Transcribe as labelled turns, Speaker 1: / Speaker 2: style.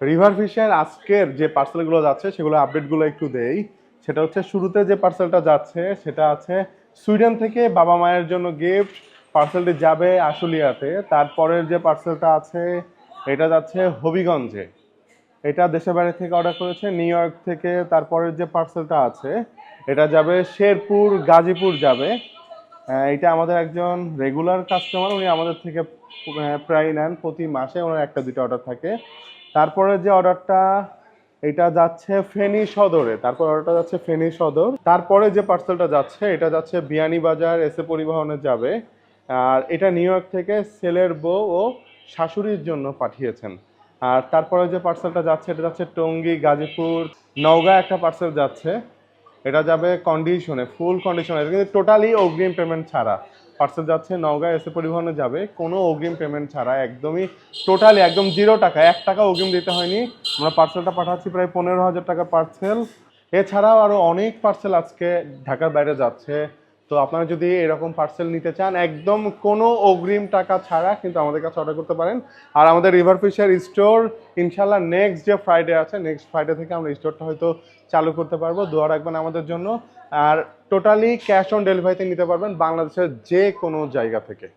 Speaker 1: River ফিশের আজকের যে পার্সেলগুলো যাচ্ছে সেগুলো আপডেটগুলো একটু দেই। সেটা হচ্ছে শুরুতে যে পার্সেলটা যাচ্ছে সেটা আছে সুইডেন থেকে বাবা মায়ের জন্য গিফট। পার্সেলটি যাবে আশুলিয়াতে। তারপরের যে পার্সেলটা আছে এটা যাচ্ছে হবিগঞ্জে। এটা দেশের বাইরে থেকে অর্ডার করেছে নিউ ইয়র্ক থেকে। তারপরের যে পার্সেলটা আছে এটা যাবে শেরপুর গাজীপুর যাবে। এটা আমাদের একজন রেগুলার কাস্টমার, উনি আমাদের থেকে প্রায় নেন প্রতি মাসে, ওনার একটা দুটো অর্ডার থাকে। তারপরে যে অর্ডারটা এটা যাচ্ছে ফেনী সদরে, তারপর অর্ডারটা যাচ্ছে ফেনী সদর। তারপরে যে পার্সেলটা যাচ্ছে এটা যাচ্ছে বিয়ানীবাজার এসএ পরিবহনে যাবে। আর এটা নিউ ইয়র্ক থেকে ছেলের বউ ও শাশুড়ির জন্য পাঠিয়েছেন। আর তারপরে যে পার্সেলটা যাচ্ছে এটা যাচ্ছে টঙ্গী গাজীপুর নওগাঁ একটা পার্সেল যাচ্ছে। এটা যাবে কন্ডিশনে, ফুল কন্ডিশনে, কিন্তু টোটালি অগ্রিম পেমেন্ট ছাড়া পার্সেল যাচ্ছে নওগাঁ এসে পরিবহনে যাবে, কোনো অগ্রিম পেমেন্ট ছাড়া, একদমই টোটালি একদম 0 টাকা, 1 টাকা অগ্রিম দিতে হয়নি। আমরা পার্সেলটা পাঠাচ্ছি প্রায় 15,000 টাকা পার্সেল। এছাড়াও আরও অনেক পার্সেল আজকে ঢাকার বাইরে যাচ্ছে। তো আপনারা যদি এরকম পার্সেল নিতে চান একদম কোনো অগ্রিম টাকা ছাড়া কিন্তু আমাদের কাছে অর্ডার করতে পারেন। আর আমাদের রিভার ফিশের স্টোর ইনশাল্লাহ নেক্সট যে ফ্রাইডে আছে নেক্সট ফ্রাইডে থেকে আমরা স্টোরটা হয়তো চালু করতে পারবো। দোয়া রাখবেন আমাদের জন্য। আর টোটালি ক্যাশ অন ডেলিভারিতে নিতে পারবেন বাংলাদেশের যে কোনো জায়গা থেকে।